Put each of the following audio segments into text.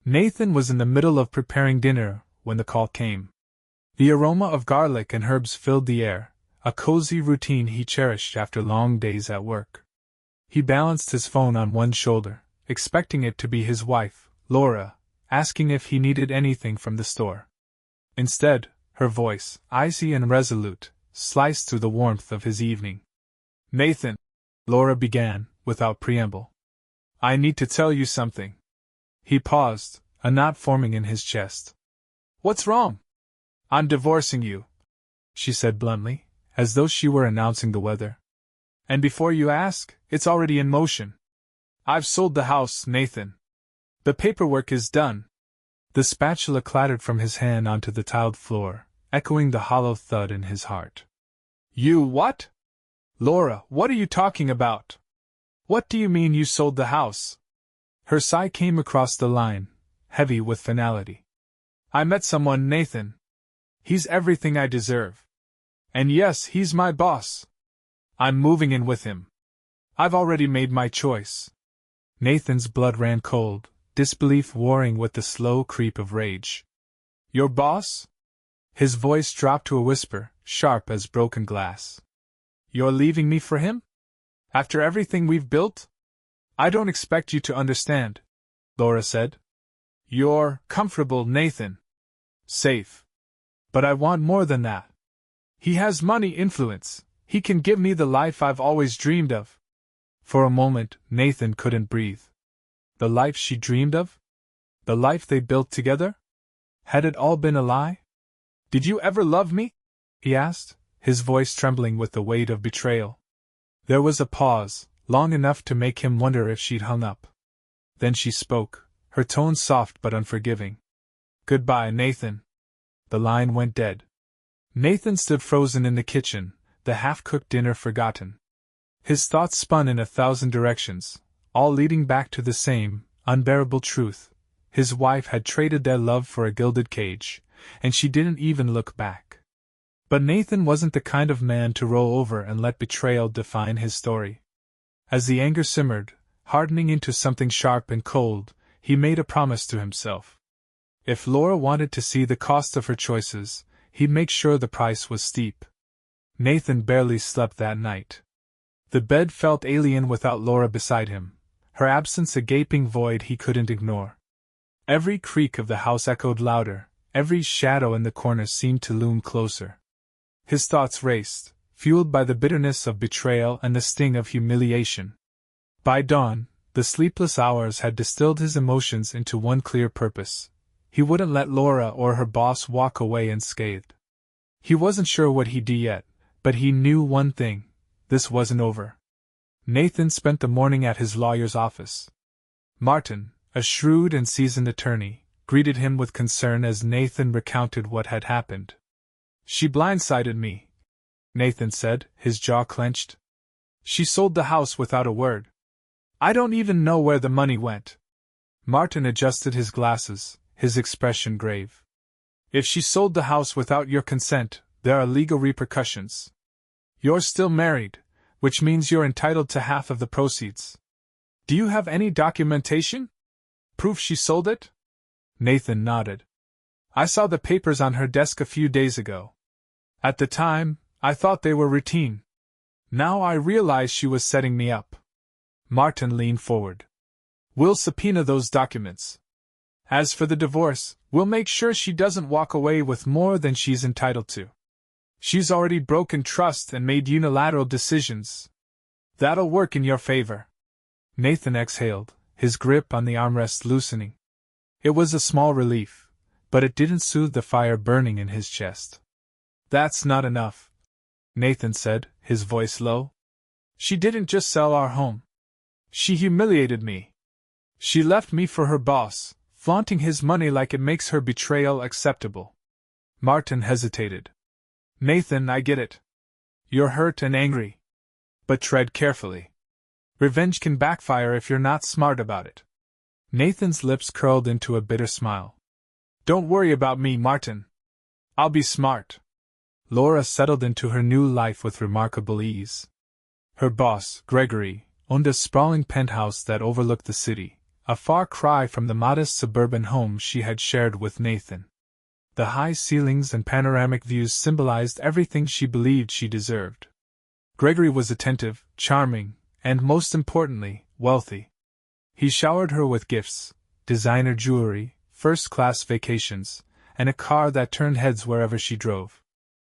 Nathan was in the middle of preparing dinner when the call came. The aroma of garlic and herbs filled the air, a cozy routine he cherished after long days at work. He balanced his phone on one shoulder, expecting it to be his wife, Laura, asking if he needed anything from the store. Instead, her voice, icy and resolute, sliced through the warmth of his evening. "Nathan," Laura began, without preamble. "I need to tell you something." He paused, a knot forming in his chest. "What's wrong?" "I'm divorcing you," she said bluntly, as though she were announcing the weather. "And before you ask, it's already in motion. I've sold the house, Nathan. The paperwork is done." The spatula clattered from his hand onto the tiled floor, echoing the hollow thud in his heart. "You what? Laura, what are you talking about? What do you mean you sold the house?" Her sigh came across the line, heavy with finality. "I met someone, Nathan. He's everything I deserve. And yes, he's my boss. I'm moving in with him. I've already made my choice." Nathan's blood ran cold, disbelief warring with the slow creep of rage. "Your boss?" His voice dropped to a whisper, sharp as broken glass. "You're leaving me for him? After everything we've built?" "I don't expect you to understand," Laura said. "You're comfortable, Nathan. Safe. But I want more than that. He has money, influence. He can give me the life I've always dreamed of." For a moment, Nathan couldn't breathe. The life she dreamed of? The life they built together? Had it all been a lie? "Did you ever love me?" he asked, his voice trembling with the weight of betrayal. There was a pause, long enough to make him wonder if she'd hung up. Then she spoke, her tone soft but unforgiving. "Goodbye, Nathan." The line went dead. Nathan stood frozen in the kitchen, the half-cooked dinner forgotten. His thoughts spun in 1,000 directions, all leading back to the same, unbearable truth. His wife had traded their love for a gilded cage, and she didn't even look back. But Nathan wasn't the kind of man to roll over and let betrayal define his story. As the anger simmered, hardening into something sharp and cold, he made a promise to himself. If Laura wanted to see the cost of her choices, he'd make sure the price was steep. Nathan barely slept that night. The bed felt alien without Laura beside him, her absence a gaping void he couldn't ignore. Every creak of the house echoed louder, every shadow in the corner seemed to loom closer. His thoughts raced, fueled by the bitterness of betrayal and the sting of humiliation. By dawn, the sleepless hours had distilled his emotions into one clear purpose. He wouldn't let Laura or her boss walk away unscathed. He wasn't sure what he'd do yet, but he knew one thing: this wasn't over. Nathan spent the morning at his lawyer's office. Martin, a shrewd and seasoned attorney, greeted him with concern as Nathan recounted what had happened. "She blindsided me," Nathan said, his jaw clenched. "She sold the house without a word. I don't even know where the money went." Martin adjusted his glasses, his expression grave. "If she sold the house without your consent, there are legal repercussions. You're still married, which means you're entitled to half of the proceeds. Do you have any documentation? Proof she sold it?" Nathan nodded. "I saw the papers on her desk a few days ago. At the time, I thought they were routine. Now I realize she was setting me up." Martin leaned forward. "We'll subpoena those documents. As for the divorce, we'll make sure she doesn't walk away with more than she's entitled to. She's already broken trust and made unilateral decisions. That'll work in your favor." Nathan exhaled, his grip on the armrest loosening. It was a small relief, but it didn't soothe the fire burning in his chest. "That's not enough," Nathan said, his voice low. "She didn't just sell our home. She humiliated me. She left me for her boss, flaunting his money like it makes her betrayal acceptable." Martin hesitated. "Nathan, I get it. You're hurt and angry. But tread carefully. Revenge can backfire if you're not smart about it." Nathan's lips curled into a bitter smile. "Don't worry about me, Martin. I'll be smart." Laura settled into her new life with remarkable ease. Her boss, Gregory, owned a sprawling penthouse that overlooked the city, a far cry from the modest suburban home she had shared with Nathan. The high ceilings and panoramic views symbolized everything she believed she deserved. Gregory was attentive, charming, and most importantly, wealthy. He showered her with gifts, designer jewelry, first-class vacations, and a car that turned heads wherever she drove.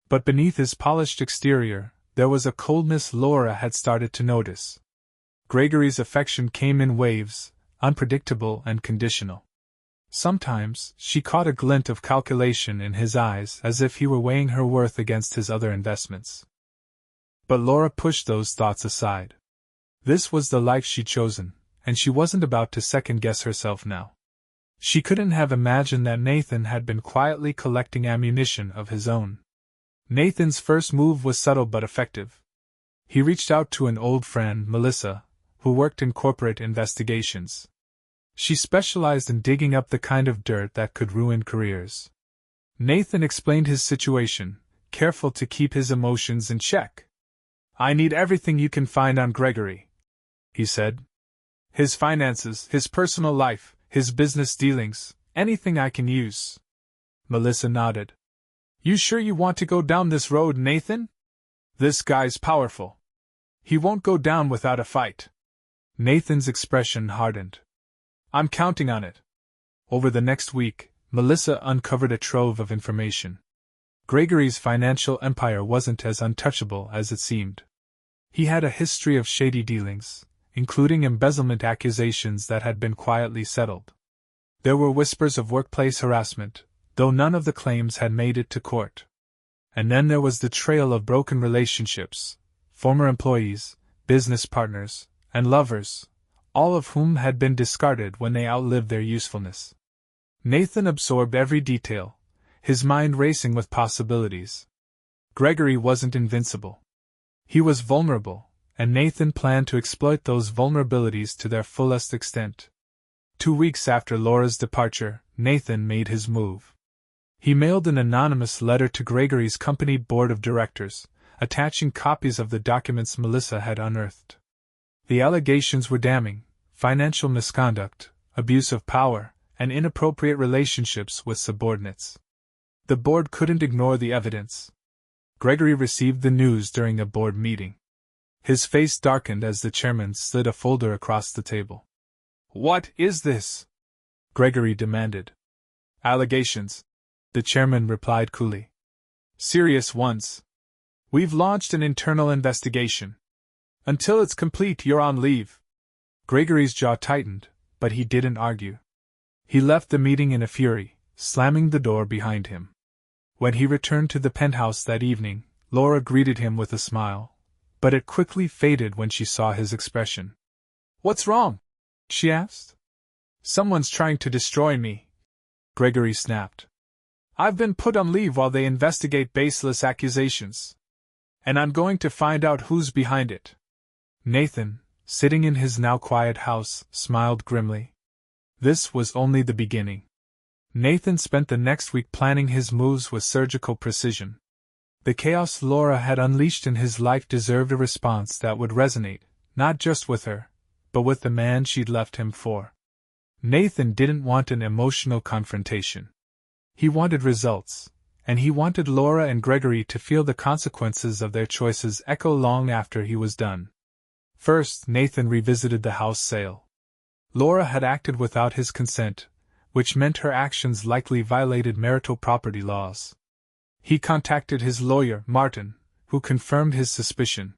But beneath his polished exterior, there was a coldness Laura had started to notice. Gregory's affection came in waves, unpredictable and conditional. Sometimes, she caught a glint of calculation in his eyes as if he were weighing her worth against his other investments. But Laura pushed those thoughts aside. This was the life she'd chosen, and she wasn't about to second-guess herself now. She couldn't have imagined that Nathan had been quietly collecting ammunition of his own. Nathan's first move was subtle but effective. He reached out to an old friend, Melissa, who worked in corporate investigations. She specialized in digging up the kind of dirt that could ruin careers. Nathan explained his situation, careful to keep his emotions in check. "I need everything you can find on Gregory," he said. "His finances, his personal life, his business dealings, anything I can use." Melissa nodded. "You sure you want to go down this road, Nathan? This guy's powerful. He won't go down without a fight." Nathan's expression hardened. "I'm counting on it." Over the next week, Melissa uncovered a trove of information. Gregory's financial empire wasn't as untouchable as it seemed. He had a history of shady dealings, including embezzlement accusations that had been quietly settled. There were whispers of workplace harassment, though none of the claims had made it to court. And then there was the trail of broken relationships, former employees, business partners, and lovers, all of whom had been discarded when they outlived their usefulness. Nathan absorbed every detail, his mind racing with possibilities. Gregory wasn't invincible. He was vulnerable, and Nathan planned to exploit those vulnerabilities to their fullest extent. 2 weeks after Laura's departure, Nathan made his move. He mailed an anonymous letter to Gregory's company board of directors, attaching copies of the documents Melissa had unearthed. The allegations were damning: financial misconduct, abuse of power, and inappropriate relationships with subordinates. The board couldn't ignore the evidence. Gregory received the news during a board meeting. His face darkened as the chairman slid a folder across the table. "What is this?" Gregory demanded. "Allegations," the chairman replied coolly. "Serious ones. We've launched an internal investigation. Until it's complete, you're on leave." Gregory's jaw tightened, but he didn't argue. He left the meeting in a fury, slamming the door behind him. When he returned to the penthouse that evening, Laura greeted him with a smile, but it quickly faded when she saw his expression. "What's wrong?" she asked. "Someone's trying to destroy me," Gregory snapped. "I've been put on leave while they investigate baseless accusations. And I'm going to find out who's behind it." Nathan, sitting in his now quiet house, smiled grimly. This was only the beginning. Nathan spent the next week planning his moves with surgical precision. The chaos Laura had unleashed in his life deserved a response that would resonate, not just with her, but with the man she'd left him for. Nathan didn't want an emotional confrontation. He wanted results, and he wanted Laura and Gregory to feel the consequences of their choices echo long after he was done. First, Nathan revisited the house sale. Laura had acted without his consent, which meant her actions likely violated marital property laws. He contacted his lawyer, Martin, who confirmed his suspicion.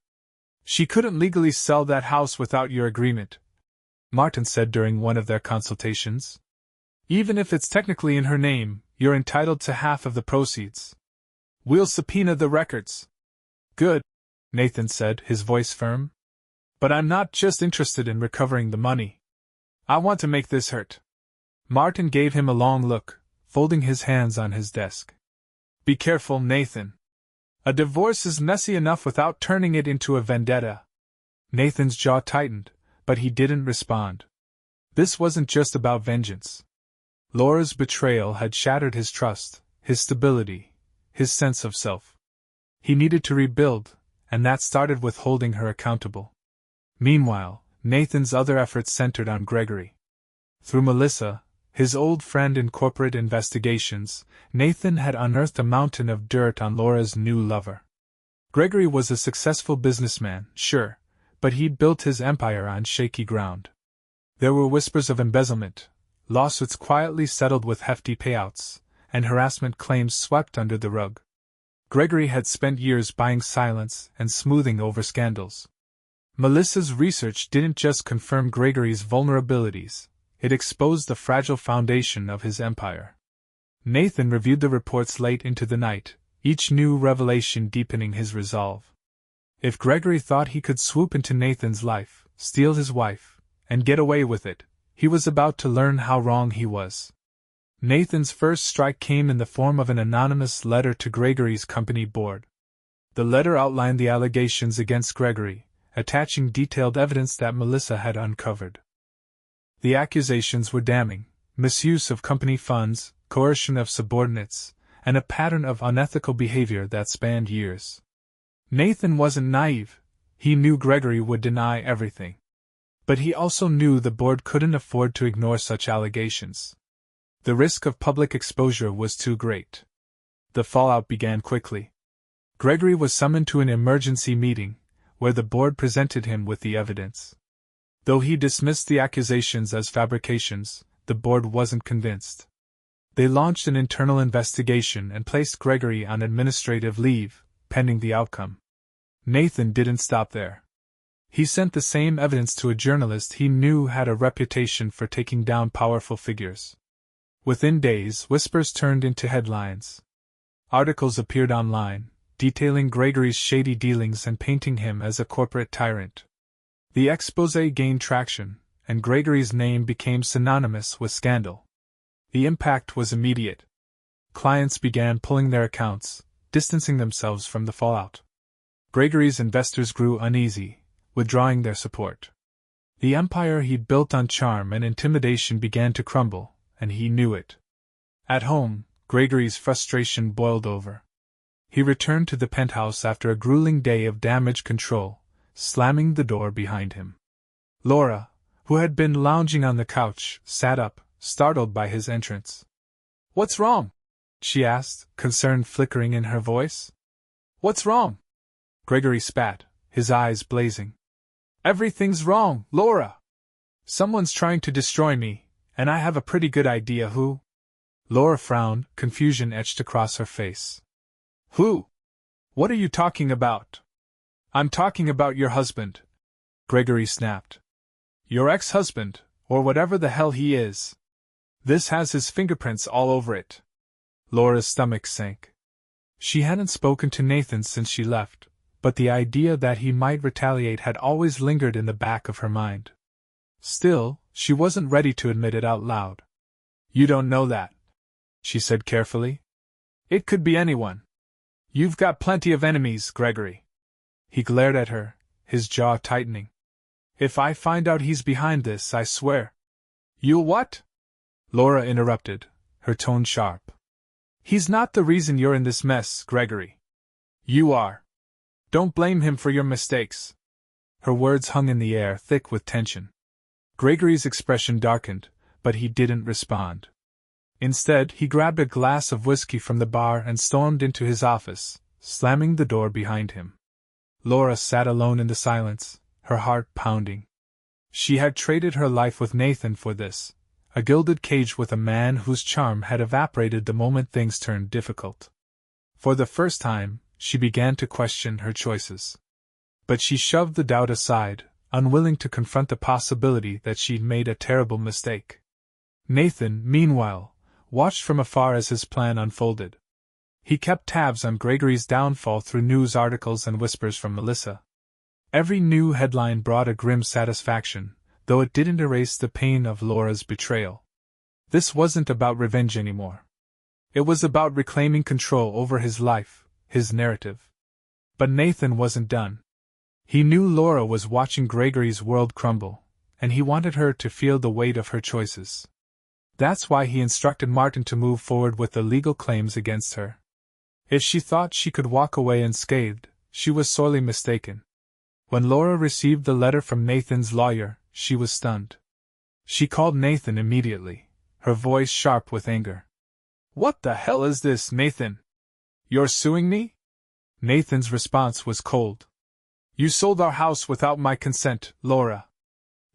"She couldn't legally sell that house without your agreement," Martin said during one of their consultations. "Even if it's technically in her name, you're entitled to half of the proceeds. We'll subpoena the records." "Good," Nathan said, his voice firm. "But I'm not just interested in recovering the money. I want to make this hurt." Martin gave him a long look, folding his hands on his desk. "Be careful, Nathan. A divorce is messy enough without turning it into a vendetta." Nathan's jaw tightened, but he didn't respond. This wasn't just about vengeance. Laura's betrayal had shattered his trust, his stability, his sense of self. He needed to rebuild, and that started with holding her accountable. Meanwhile, Nathan's other efforts centered on Gregory. Through Melissa, his old friend in corporate investigations, Nathan had unearthed a mountain of dirt on Laura's new lover. Gregory was a successful businessman, sure, but he'd built his empire on shaky ground. There were whispers of embezzlement, lawsuits quietly settled with hefty payouts, and harassment claims swept under the rug. Gregory had spent years buying silence and smoothing over scandals. Melissa's research didn't just confirm Gregory's vulnerabilities, it exposed the fragile foundation of his empire. Nathan reviewed the reports late into the night, each new revelation deepening his resolve. If Gregory thought he could swoop into Nathan's life, steal his wife, and get away with it, he was about to learn how wrong he was. Nathan's first strike came in the form of an anonymous letter to Gregory's company board. The letter outlined the allegations against Gregory, attaching detailed evidence that Melissa had uncovered. The accusations were damning: misuse of company funds, coercion of subordinates, and a pattern of unethical behavior that spanned years. Nathan wasn't naive. He knew Gregory would deny everything. But he also knew the board couldn't afford to ignore such allegations. The risk of public exposure was too great. The fallout began quickly. Gregory was summoned to an emergency meeting, where the board presented him with the evidence. Though he dismissed the accusations as fabrications, the board wasn't convinced. They launched an internal investigation and placed Gregory on administrative leave, pending the outcome. Nathan didn't stop there. He sent the same evidence to a journalist he knew had a reputation for taking down powerful figures. Within days, whispers turned into headlines. Articles appeared online, detailing Gregory's shady dealings and painting him as a corporate tyrant. The exposé gained traction, and Gregory's name became synonymous with scandal. The impact was immediate. Clients began pulling their accounts, distancing themselves from the fallout. Gregory's investors grew uneasy, withdrawing their support. The empire he'd built on charm and intimidation began to crumble, and he knew it. At home, Gregory's frustration boiled over. He returned to the penthouse after a grueling day of damage control, slamming the door behind him. Laura, who had been lounging on the couch, sat up, startled by his entrance. "What's wrong?" she asked, concern flickering in her voice. "What's wrong?" Gregory spat, his eyes blazing. "Everything's wrong, Laura! Someone's trying to destroy me, and I have a pretty good idea who." Laura frowned, confusion etched across her face. "Who? What are you talking about?" "I'm talking about your husband," Gregory snapped. "Your ex-husband, or whatever the hell he is. This has his fingerprints all over it." Laura's stomach sank. She hadn't spoken to Nathan since she left, but the idea that he might retaliate had always lingered in the back of her mind. Still, she wasn't ready to admit it out loud. "You don't know that," she said carefully. "It could be anyone. You've got plenty of enemies, Gregory." He glared at her, his jaw tightening. "If I find out he's behind this, I swear." "You'll what?" Laura interrupted, her tone sharp. "He's not the reason you're in this mess, Gregory. You are. Don't blame him for your mistakes." Her words hung in the air, thick with tension. Gregory's expression darkened, but he didn't respond. Instead, he grabbed a glass of whiskey from the bar and stormed into his office, slamming the door behind him. Laura sat alone in the silence, her heart pounding. She had traded her life with Nathan for this, a gilded cage with a man whose charm had evaporated the moment things turned difficult. For the first time, she began to question her choices. But she shoved the doubt aside, unwilling to confront the possibility that she'd made a terrible mistake. Nathan, meanwhile, watched from afar as his plan unfolded. He kept tabs on Gregory's downfall through news articles and whispers from Melissa. Every new headline brought a grim satisfaction, though it didn't erase the pain of Laura's betrayal. This wasn't about revenge anymore. It was about reclaiming control over his life, his narrative. But Nathan wasn't done. He knew Laura was watching Gregory's world crumble, and he wanted her to feel the weight of her choices. That's why he instructed Martin to move forward with the legal claims against her. If she thought she could walk away unscathed, she was sorely mistaken. When Laura received the letter from Nathan's lawyer, she was stunned. She called Nathan immediately, her voice sharp with anger. "What the hell is this, Nathan? You're suing me?" Nathan's response was cold. "You sold our house without my consent, Laura.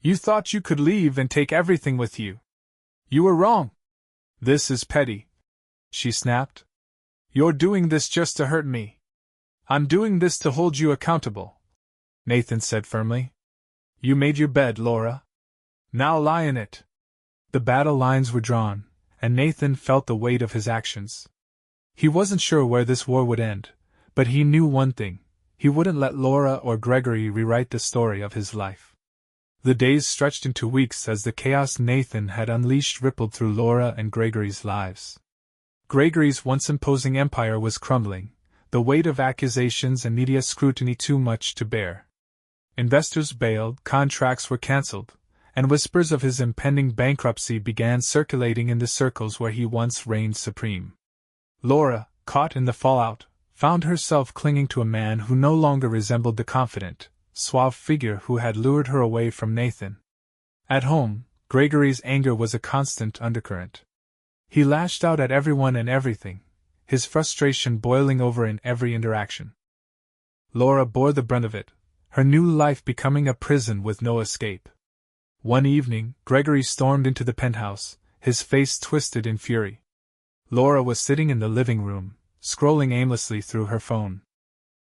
You thought you could leave and take everything with you. You were wrong. This is petty," she snapped. "You're doing this just to hurt me." "I'm doing this to hold you accountable," Nathan said firmly. "You made your bed, Laura. Now lie in it." The battle lines were drawn, and Nathan felt the weight of his actions. He wasn't sure where this war would end, but he knew one thing: he wouldn't let Laura or Gregory rewrite the story of his life. The days stretched into weeks as the chaos Nathan had unleashed rippled through Laura and Gregory's lives. Gregory's once imposing empire was crumbling, the weight of accusations and media scrutiny too much to bear. Investors bailed, contracts were cancelled, and whispers of his impending bankruptcy began circulating in the circles where he once reigned supreme. Laura, caught in the fallout, found herself clinging to a man who no longer resembled the confident, suave figure who had lured her away from Nathan. At home, Gregory's anger was a constant undercurrent. He lashed out at everyone and everything, his frustration boiling over in every interaction. Laura bore the brunt of it, her new life becoming a prison with no escape. One evening, Gregory stormed into the penthouse, his face twisted in fury. Laura was sitting in the living room, scrolling aimlessly through her phone.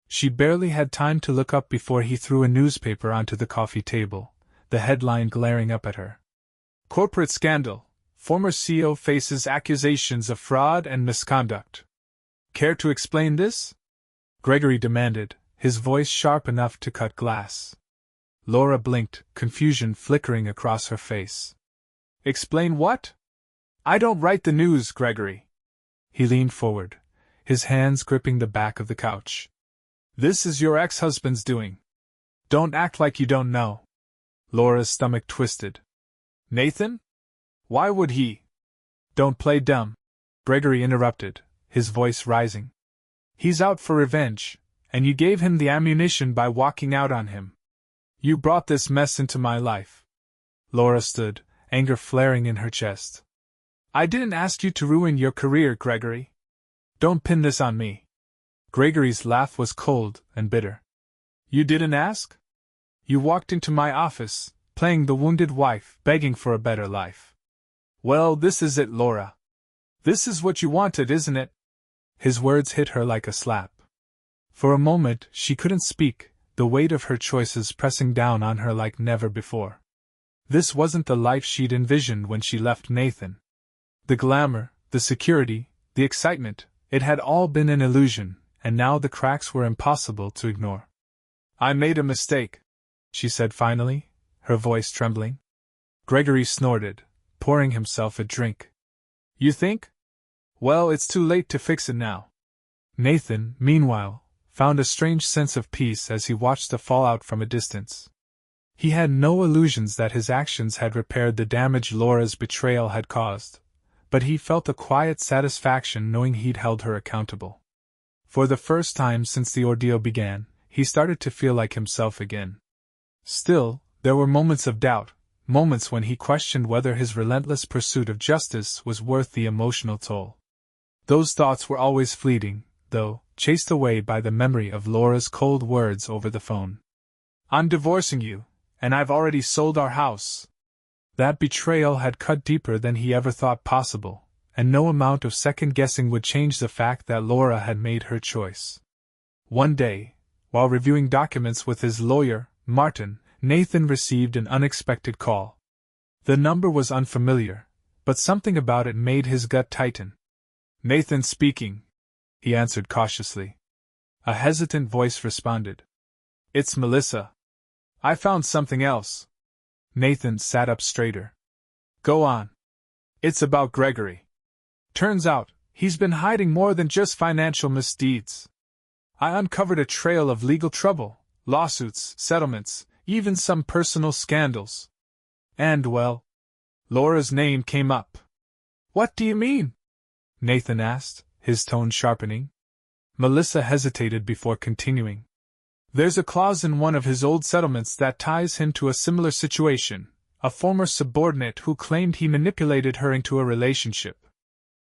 She barely had time to look up before he threw a newspaper onto the coffee table, the headline glaring up at her. "Corporate scandal. Former CEO faces accusations of fraud and misconduct." "Care to explain this?" Gregory demanded, his voice sharp enough to cut glass. Laura blinked, confusion flickering across her face. "Explain what?" "I don't write the news, Gregory." He leaned forward, his hands gripping the back of the couch. "This is your ex-husband's doing. Don't act like you don't know." Laura's stomach twisted. "Nathan? Why would he?" "Don't play dumb," Gregory interrupted, his voice rising. "He's out for revenge, and you gave him the ammunition by walking out on him. You brought this mess into my life." Laura stood, anger flaring in her chest. "I didn't ask you to ruin your career, Gregory. Don't pin this on me." Gregory's laugh was cold and bitter. "You didn't ask? You walked into my office, playing the wounded wife, begging for a better life. Well, this is it, Laura. This is what you wanted, isn't it?" His words hit her like a slap. For a moment, she couldn't speak, the weight of her choices pressing down on her like never before. This wasn't the life she'd envisioned when she left Nathan. The glamour, the security, the excitement, it had all been an illusion, and now the cracks were impossible to ignore. "I made a mistake," she said finally, her voice trembling. Gregory snorted, pouring himself a drink. "You think? Well, it's too late to fix it now." Nathan, meanwhile, found a strange sense of peace as he watched the fallout from a distance. He had no illusions that his actions had repaired the damage Laura's betrayal had caused, but he felt a quiet satisfaction knowing he'd held her accountable. For the first time since the ordeal began, he started to feel like himself again. Still, there were moments of doubt, moments when he questioned whether his relentless pursuit of justice was worth the emotional toll. Those thoughts were always fleeting, though, chased away by the memory of Laura's cold words over the phone. "I'm divorcing you, and I've already sold our house." That betrayal had cut deeper than he ever thought possible, and no amount of second-guessing would change the fact that Laura had made her choice. One day, while reviewing documents with his lawyer, Martin, Nathan received an unexpected call. The number was unfamiliar, but something about it made his gut tighten. "Nathan speaking," he answered cautiously. A hesitant voice responded. "It's Melissa. I found something else." Nathan sat up straighter. "Go on." "It's about Gregory. Turns out, he's been hiding more than just financial misdeeds. I uncovered a trail of legal trouble, lawsuits, settlements, even some personal scandals. And, well, Laura's name came up." "What do you mean?" Nathan asked, his tone sharpening. Melissa hesitated before continuing. "There's a clause in one of his old settlements that ties him to a similar situation, a former subordinate who claimed he manipulated her into a relationship.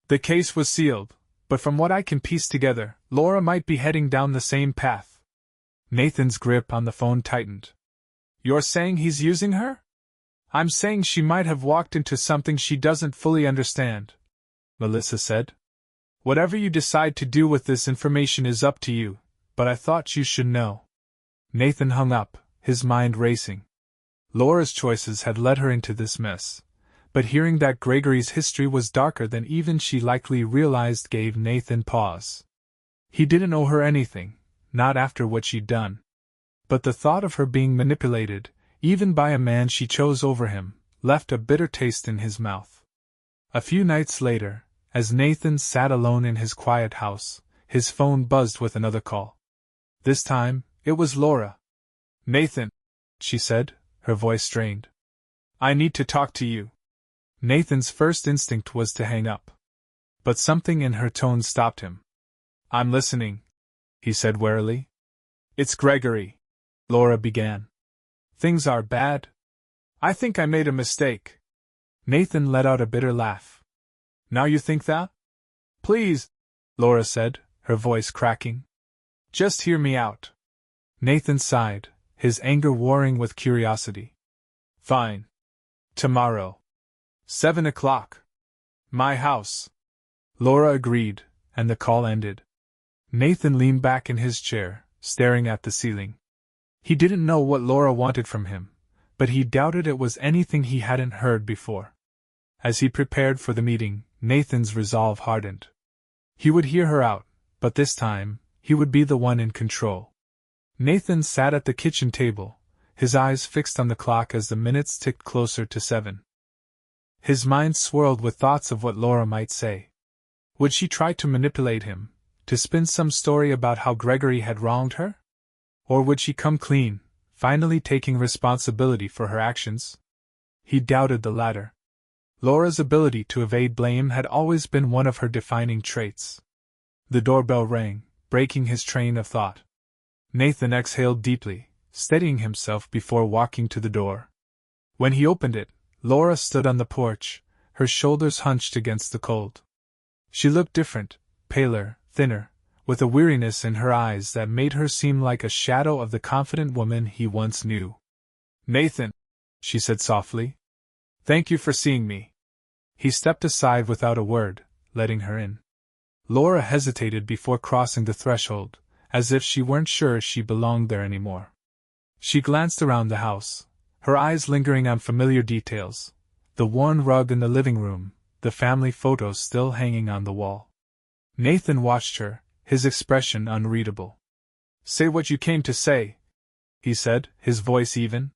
The case was sealed, but from what I can piece together, Laura might be heading down the same path. Nathan's grip on the phone tightened. You're saying he's using her? I'm saying she might have walked into something she doesn't fully understand, Melissa said. Whatever you decide to do with this information is up to you, but I thought you should know. Nathan hung up, his mind racing. Laura's choices had led her into this mess, but hearing that Gregory's history was darker than even she likely realized gave Nathan pause. He didn't owe her anything, not after what she'd done. But the thought of her being manipulated, even by a man she chose over him, left a bitter taste in his mouth. A few nights later, as Nathan sat alone in his quiet house, his phone buzzed with another call. This time, it was Laura. Nathan, she said, her voice strained. I need to talk to you. Nathan's first instinct was to hang up. But something in her tone stopped him. I'm listening, he said warily. It's Gregory, Laura began. Things are bad. I think I made a mistake. Nathan let out a bitter laugh. Now you think that? Please, Laura said, her voice cracking. Just hear me out. Nathan sighed, his anger warring with curiosity. Fine. Tomorrow. 7 o'clock. My house. Laura agreed, and the call ended. Nathan leaned back in his chair, staring at the ceiling. He didn't know what Laura wanted from him, but he doubted it was anything he hadn't heard before. As he prepared for the meeting, Nathan's resolve hardened. He would hear her out, but this time, he would be the one in control. Nathan sat at the kitchen table, his eyes fixed on the clock as the minutes ticked closer to 7. His mind swirled with thoughts of what Laura might say. Would she try to manipulate him, to spin some story about how Gregory had wronged her? Or would she come clean, finally taking responsibility for her actions? He doubted the latter. Laura's ability to evade blame had always been one of her defining traits. The doorbell rang, breaking his train of thought. Nathan exhaled deeply, steadying himself before walking to the door. When he opened it, Laura stood on the porch, her shoulders hunched against the cold. She looked different, paler, thinner, with a weariness in her eyes that made her seem like a shadow of the confident woman he once knew. Nathan, she said softly. Thank you for seeing me. He stepped aside without a word, letting her in. Laura hesitated before crossing the threshold, as if she weren't sure she belonged there anymore. She glanced around the house, her eyes lingering on familiar details, the worn rug in the living room, the family photos still hanging on the wall. Nathan watched her, his expression unreadable. Say what you came to say, he said, his voice even.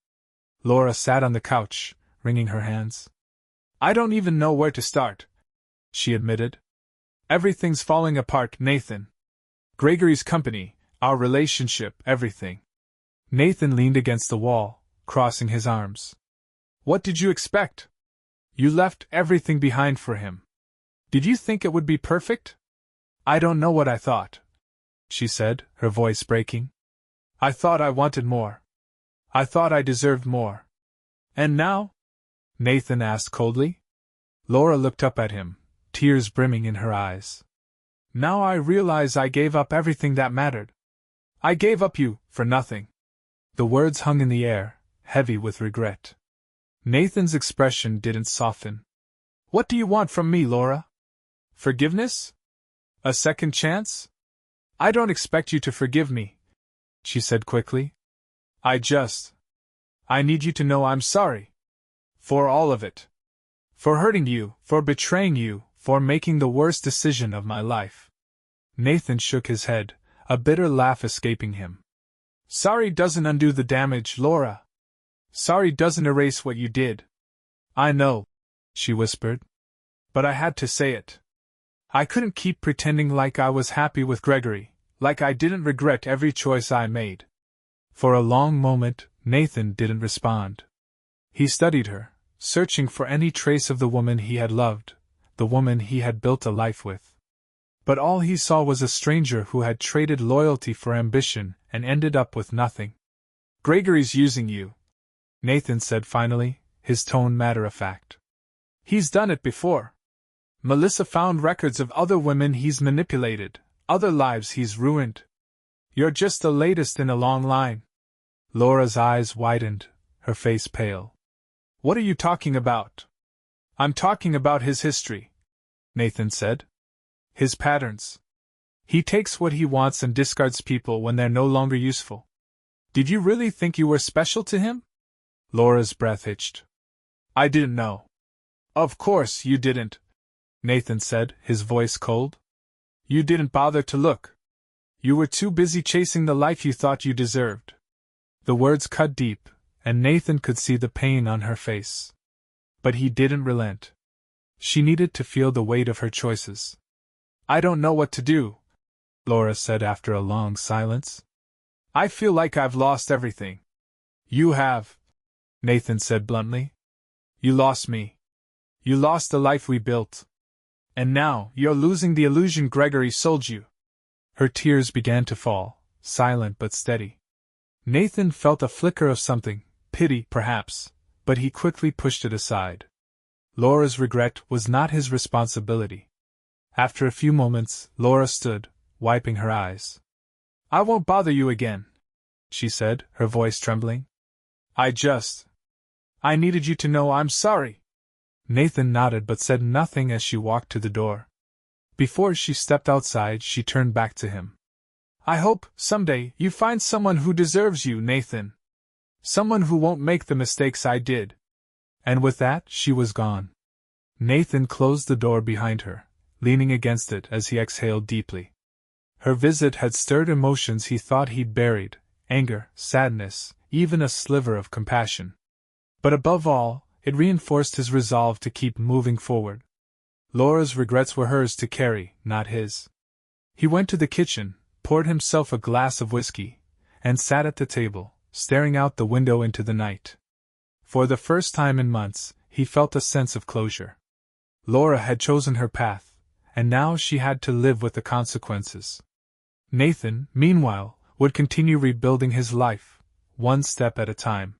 Laura sat on the couch, wringing her hands. I don't even know where to start, she admitted. Everything's falling apart, Nathan. Gregory's company, our relationship, everything. Nathan leaned against the wall, crossing his arms. What did you expect? You left everything behind for him. Did you think it would be perfect? I don't know what I thought, she said, her voice breaking. I thought I wanted more. I thought I deserved more. And now? Nathan asked coldly. Laura looked up at him, tears brimming in her eyes. Now I realize I gave up everything that mattered. I gave up you, for nothing. The words hung in the air, heavy with regret. Nathan's expression didn't soften. What do you want from me, Laura? Forgiveness? A second chance? I don't expect you to forgive me, she said quickly. I need you to know I'm sorry. For all of it. For hurting you, for betraying you, for making the worst decision of my life. Nathan shook his head, a bitter laugh escaping him. Sorry doesn't undo the damage, Laura. Sorry doesn't erase what you did. I know, she whispered. But I had to say it. I couldn't keep pretending like I was happy with Gregory, like I didn't regret every choice I made. For a long moment, Nathan didn't respond. He studied her, searching for any trace of the woman he had loved, the woman he had built a life with. But all he saw was a stranger who had traded loyalty for ambition and ended up with nothing. Gregory's using you, Nathan said finally, his tone matter-of-fact. "He's done it before. Melissa found records of other women he's manipulated, other lives he's ruined. You're just the latest in a long line." Laura's eyes widened, her face pale. "What are you talking about?" "I'm talking about his history," Nathan said. "His patterns. He takes what he wants and discards people when they're no longer useful. Did you really think you were special to him?" Laura's breath hitched. "I didn't know." "Of course you didn't," Nathan said, his voice cold. "You didn't bother to look. You were too busy chasing the life you thought you deserved." The words cut deep, and Nathan could see the pain on her face. But he didn't relent. She needed to feel the weight of her choices. "I don't know what to do," Laura said after a long silence. "I feel like I've lost everything." "You have," Nathan said bluntly. "You lost me. You lost the life we built. And now, you're losing the illusion Gregory sold you." Her tears began to fall, silent but steady. Nathan felt a flicker of something, pity perhaps, but he quickly pushed it aside. Laura's regret was not his responsibility. After a few moments, Laura stood, wiping her eyes. "I won't bother you again," she said, her voice trembling. I needed you to know I'm sorry." Nathan nodded but said nothing as she walked to the door. Before she stepped outside, she turned back to him. "I hope, someday, you find someone who deserves you, Nathan. Someone who won't make the mistakes I did." And with that, she was gone. Nathan closed the door behind her, leaning against it as he exhaled deeply. Her visit had stirred emotions he thought he'd buried, anger, sadness, even a sliver of compassion. But above all, it reinforced his resolve to keep moving forward. Laura's regrets were hers to carry, not his. He went to the kitchen, poured himself a glass of whiskey, and sat at the table, staring out the window into the night. For the first time in months, he felt a sense of closure. Laura had chosen her path, and now she had to live with the consequences. Nathan, meanwhile, would continue rebuilding his life, one step at a time.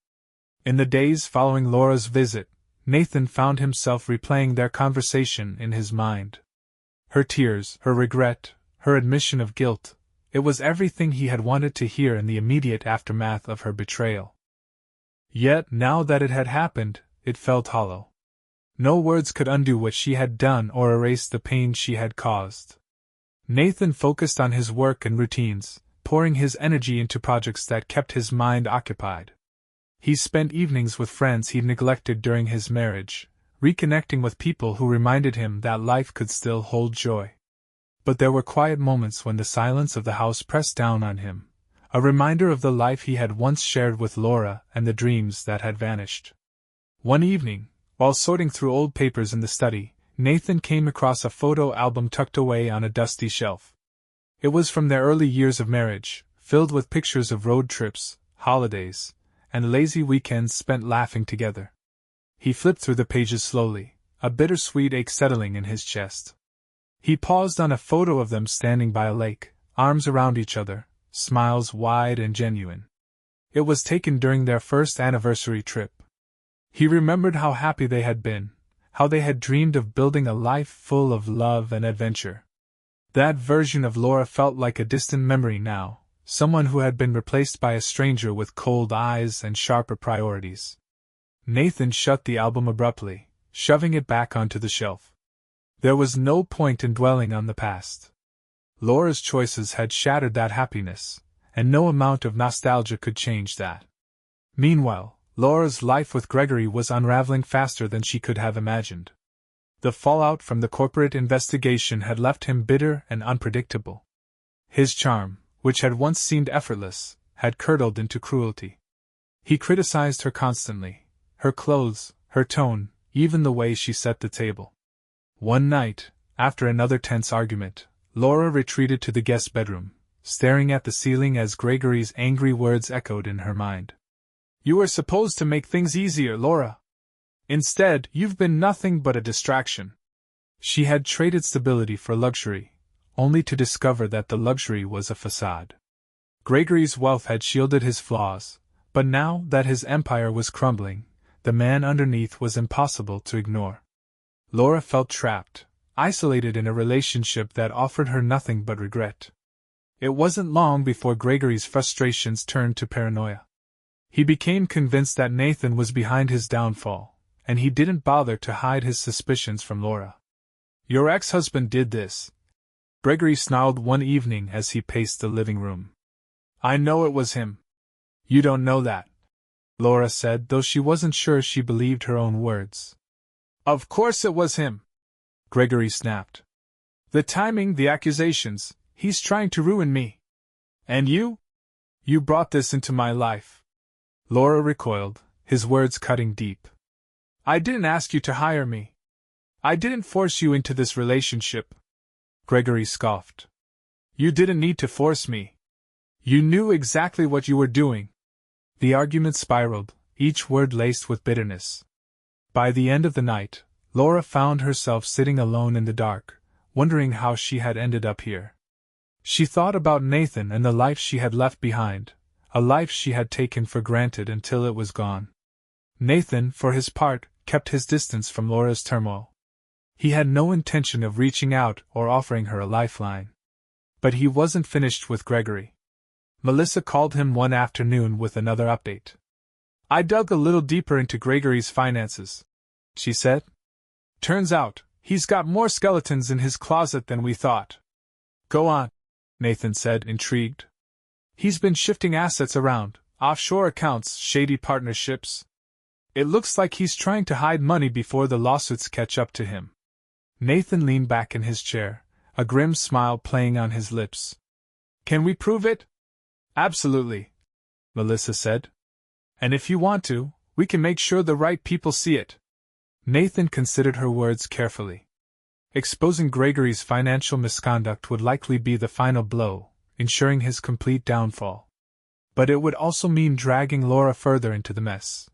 In the days following Laura's visit, Nathan found himself replaying their conversation in his mind. Her tears, her regret, her admission of guilt, it was everything he had wanted to hear in the immediate aftermath of her betrayal. Yet, now that it had happened, it felt hollow. No words could undo what she had done or erase the pain she had caused. Nathan focused on his work and routines, pouring his energy into projects that kept his mind occupied. He spent evenings with friends he'd neglected during his marriage, reconnecting with people who reminded him that life could still hold joy. But there were quiet moments when the silence of the house pressed down on him, a reminder of the life he had once shared with Laura and the dreams that had vanished. One evening, while sorting through old papers in the study, Nathan came across a photo album tucked away on a dusty shelf. It was from their early years of marriage, filled with pictures of road trips, holidays, and lazy weekends spent laughing together. He flipped through the pages slowly, a bittersweet ache settling in his chest. He paused on a photo of them standing by a lake, arms around each other, smiles wide and genuine. It was taken during their first anniversary trip. He remembered how happy they had been, how they had dreamed of building a life full of love and adventure. That version of Laura felt like a distant memory now, someone who had been replaced by a stranger with cold eyes and sharper priorities. Nathan shut the album abruptly, shoving it back onto the shelf. There was no point in dwelling on the past. Laura's choices had shattered that happiness, and no amount of nostalgia could change that. Meanwhile, Laura's life with Gregory was unraveling faster than she could have imagined. The fallout from the corporate investigation had left him bitter and unpredictable. His charm, which had once seemed effortless, had curdled into cruelty. He criticized her constantly, her clothes, her tone, even the way she set the table. One night, after another tense argument, Laura retreated to the guest bedroom, staring at the ceiling as Gregory's angry words echoed in her mind. "You were supposed to make things easier, Laura. Instead, you've been nothing but a distraction." She had traded stability for luxury, only to discover that the luxury was a facade. Gregory's wealth had shielded his flaws, but now that his empire was crumbling, the man underneath was impossible to ignore. Laura felt trapped, isolated in a relationship that offered her nothing but regret. It wasn't long before Gregory's frustrations turned to paranoia. He became convinced that Nathan was behind his downfall, and he didn't bother to hide his suspicions from Laura. "Your ex-husband did this," Gregory snarled one evening as he paced the living room. "I know it was him." "You don't know that," Laura said, though she wasn't sure she believed her own words. "Of course it was him," Gregory snapped. "The timing, the accusations, he's trying to ruin me. And you? You brought this into my life." Laura recoiled, his words cutting deep. "I didn't ask you to hire me. I didn't force you into this relationship," Gregory scoffed. "You didn't need to force me. You knew exactly what you were doing." The argument spiraled, each word laced with bitterness. By the end of the night, Laura found herself sitting alone in the dark, wondering how she had ended up here. She thought about Nathan and the life she had left behind, a life she had taken for granted until it was gone. Nathan, for his part, kept his distance from Laura's turmoil. He had no intention of reaching out or offering her a lifeline. But he wasn't finished with Gregory. Melissa called him one afternoon with another update. "I dug a little deeper into Gregory's finances," she said. "Turns out, he's got more skeletons in his closet than we thought." "Go on," Nathan said, intrigued. "He's been shifting assets around, offshore accounts, shady partnerships. It looks like he's trying to hide money before the lawsuits catch up to him." Nathan leaned back in his chair, a grim smile playing on his lips. "Can we prove it?" "Absolutely," Melissa said. "And if you want to, we can make sure the right people see it." Nathan considered her words carefully. Exposing Gregory's financial misconduct would likely be the final blow, ensuring his complete downfall. But it would also mean dragging Laura further into the mess.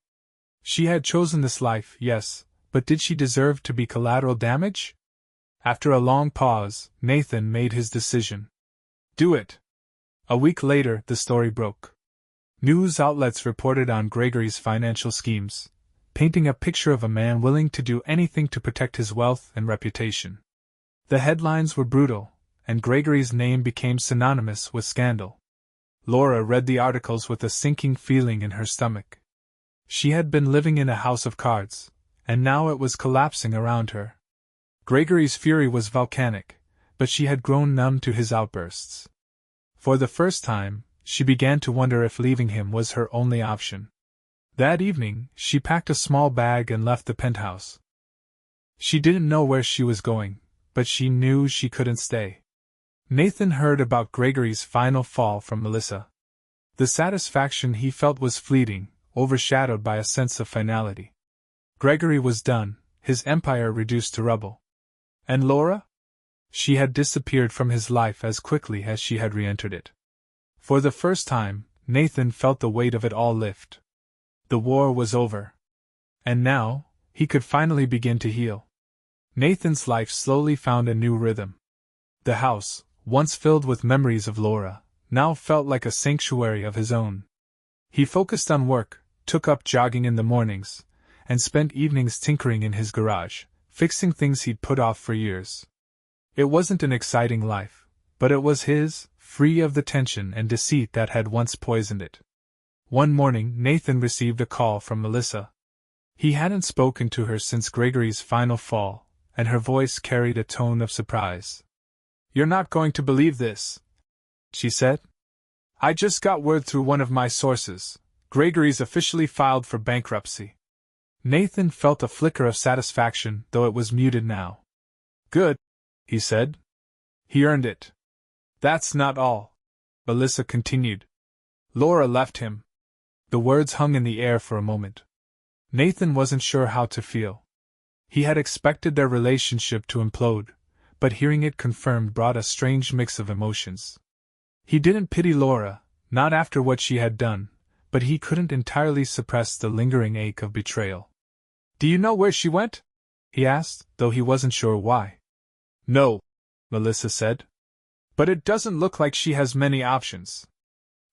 She had chosen this life, yes, but did she deserve to be collateral damage? After a long pause, Nathan made his decision. "Do it." A week later, the story broke. News outlets reported on Gregory's financial schemes, painting a picture of a man willing to do anything to protect his wealth and reputation. The headlines were brutal, and Gregory's name became synonymous with scandal. Laura read the articles with a sinking feeling in her stomach. She had been living in a house of cards, and now it was collapsing around her. Gregory's fury was volcanic, but she had grown numb to his outbursts. For the first time, she began to wonder if leaving him was her only option. That evening, she packed a small bag and left the penthouse. She didn't know where she was going, but she knew she couldn't stay. Nathan heard about Gregory's final fall from Melissa. The satisfaction he felt was fleeting, overshadowed by a sense of finality. Gregory was done, his empire reduced to rubble. And Laura? She had disappeared from his life as quickly as she had re-entered it. For the first time, Nathan felt the weight of it all lift. The war was over. And now, he could finally begin to heal. Nathan's life slowly found a new rhythm. The house, once filled with memories of Laura, now felt like a sanctuary of his own. He focused on work, took up jogging in the mornings, and spent evenings tinkering in his garage, fixing things he'd put off for years. It wasn't an exciting life, but it was his, free of the tension and deceit that had once poisoned it. One morning, Nathan received a call from Melissa. He hadn't spoken to her since Gregory's final fall, and her voice carried a tone of surprise. "You're not going to believe this," she said. "I just got word through one of my sources. Gregory's officially filed for bankruptcy." Nathan felt a flicker of satisfaction, though it was muted now. "Good," he said. "He earned it." "That's not all," Melissa continued. "Laura left him." The words hung in the air for a moment. Nathan wasn't sure how to feel. He had expected their relationship to implode, but hearing it confirmed brought a strange mix of emotions. He didn't pity Laura, not after what she had done, but he couldn't entirely suppress the lingering ache of betrayal. "Do you know where she went?" he asked, though he wasn't sure why. "No," Melissa said. "But it doesn't look like she has many options.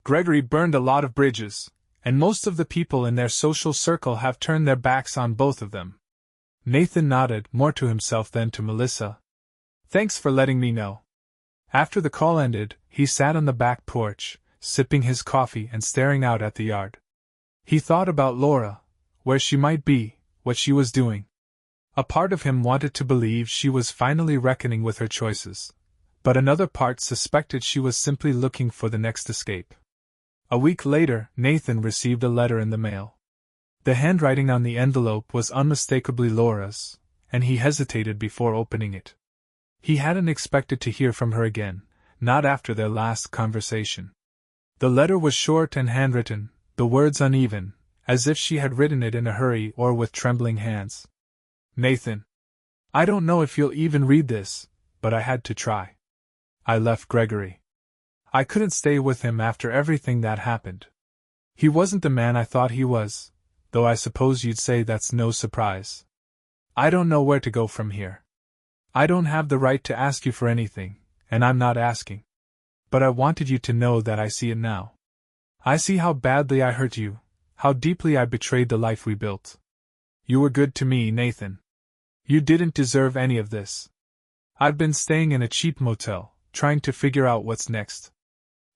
Gregory burned a lot of bridges, and most of the people in their social circle have turned their backs on both of them. Nathan nodded, more to himself than to Melissa. Thanks for letting me know. After the call ended, he sat on the back porch, sipping his coffee and staring out at the yard. He thought about Laura, where she might be, what she was doing. A part of him wanted to believe she was finally reckoning with her choices, but another part suspected she was simply looking for the next escape. A week later, Nathan received a letter in the mail. The handwriting on the envelope was unmistakably Laura's, and he hesitated before opening it. He hadn't expected to hear from her again, not after their last conversation. The letter was short and handwritten, the words uneven, as if she had written it in a hurry or with trembling hands. Nathan, I don't know if you'll even read this, but I had to try. I left Gregory. I couldn't stay with him after everything that happened. He wasn't the man I thought he was, though I suppose you'd say that's no surprise. I don't know where to go from here. I don't have the right to ask you for anything, and I'm not asking. But I wanted you to know that I see it now. I see how badly I hurt you, how deeply I betrayed the life we built. You were good to me, Nathan. You didn't deserve any of this. I've been staying in a cheap motel, trying to figure out what's next.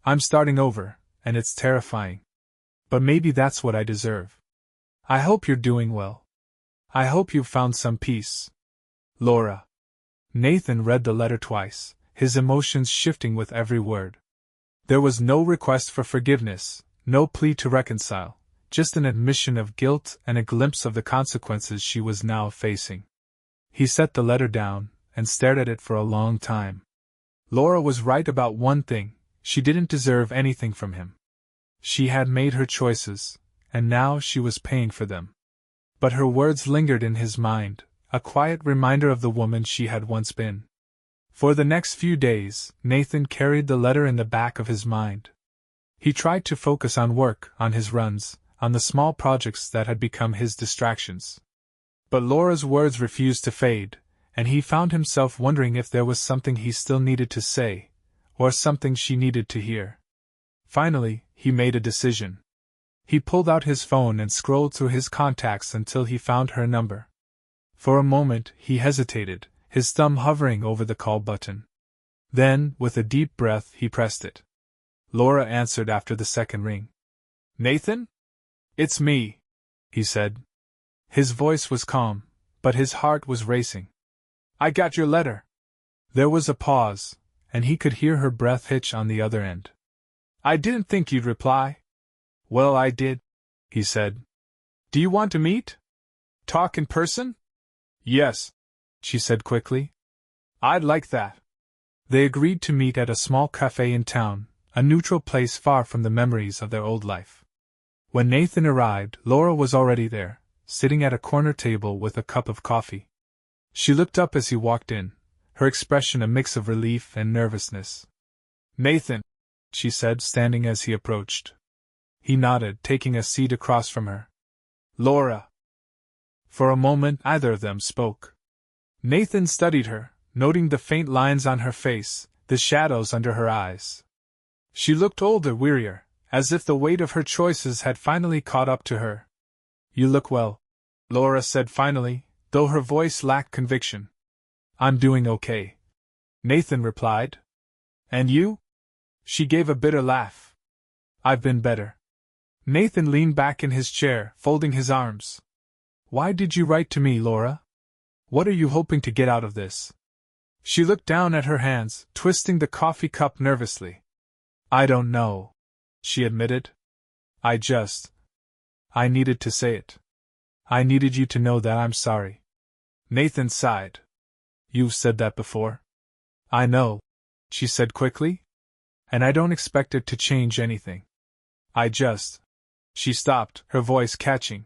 I'm starting over, and it's terrifying. But maybe that's what I deserve. I hope you're doing well. I hope you've found some peace. Laura. Nathan read the letter twice, his emotions shifting with every word. There was no request for forgiveness, no plea to reconcile, just an admission of guilt and a glimpse of the consequences she was now facing. He set the letter down and stared at it for a long time. Laura was right about one thing: she didn't deserve anything from him. She had made her choices, and now she was paying for them. But her words lingered in his mind, a quiet reminder of the woman she had once been. For the next few days, Nathan carried the letter in the back of his mind. He tried to focus on work, on his runs, on the small projects that had become his distractions. But Laura's words refused to fade, and he found himself wondering if there was something he still needed to say, or something she needed to hear. Finally, he made a decision. He pulled out his phone and scrolled through his contacts until he found her number. For a moment, he hesitated, his thumb hovering over the call button. Then, with a deep breath, he pressed it. Laura answered after the second ring. Nathan? It's me, he said. His voice was calm, but his heart was racing. I got your letter. There was a pause, and he could hear her breath hitch on the other end. I didn't think you'd reply. Well, I did, he said. Do you want to meet? Talk in person? Yes, she said quickly. I'd like that. They agreed to meet at a small cafe in town, a neutral place far from the memories of their old life. When Nathan arrived, Laura was already there, sitting at a corner table with a cup of coffee. She looked up as he walked in, her expression a mix of relief and nervousness. Nathan, she said, standing as he approached. He nodded, taking a seat across from her. Laura. For a moment, neither of them spoke. Nathan studied her, noting the faint lines on her face, the shadows under her eyes. She looked older, wearier, as if the weight of her choices had finally caught up to her. You look well, Laura said finally, though her voice lacked conviction. I'm doing okay, Nathan replied. And you? She gave a bitter laugh. I've been better. Nathan leaned back in his chair, folding his arms. Why did you write to me, Laura? What are you hoping to get out of this? She looked down at her hands, twisting the coffee cup nervously. I don't know, she admitted. I needed to say it. I needed you to know that I'm sorry. Nathan sighed. You've said that before. I know, she said quickly. And I don't expect it to change anything. She stopped, her voice catching.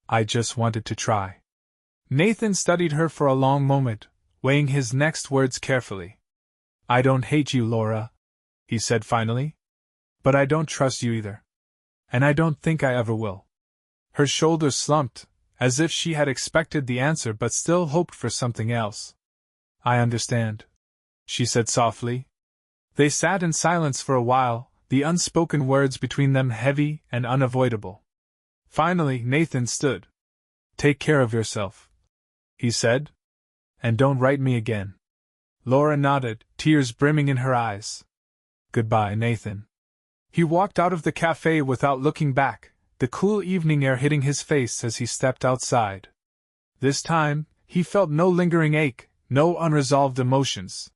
I just wanted to try. Nathan studied her for a long moment, weighing his next words carefully. I don't hate you, Laura, he said finally. But I don't trust you either. And I don't think I ever will. Her shoulders slumped, as if she had expected the answer but still hoped for something else. I understand, she said softly. They sat in silence for a while, the unspoken words between them heavy and unavoidable. Finally, Nathan stood. "Take care of yourself," he said. "And don't write me again." Laura nodded, tears brimming in her eyes. "Goodbye, Nathan." He walked out of the cafe without looking back, the cool evening air hitting his face as he stepped outside. This time, he felt no lingering ache, no unresolved emotions.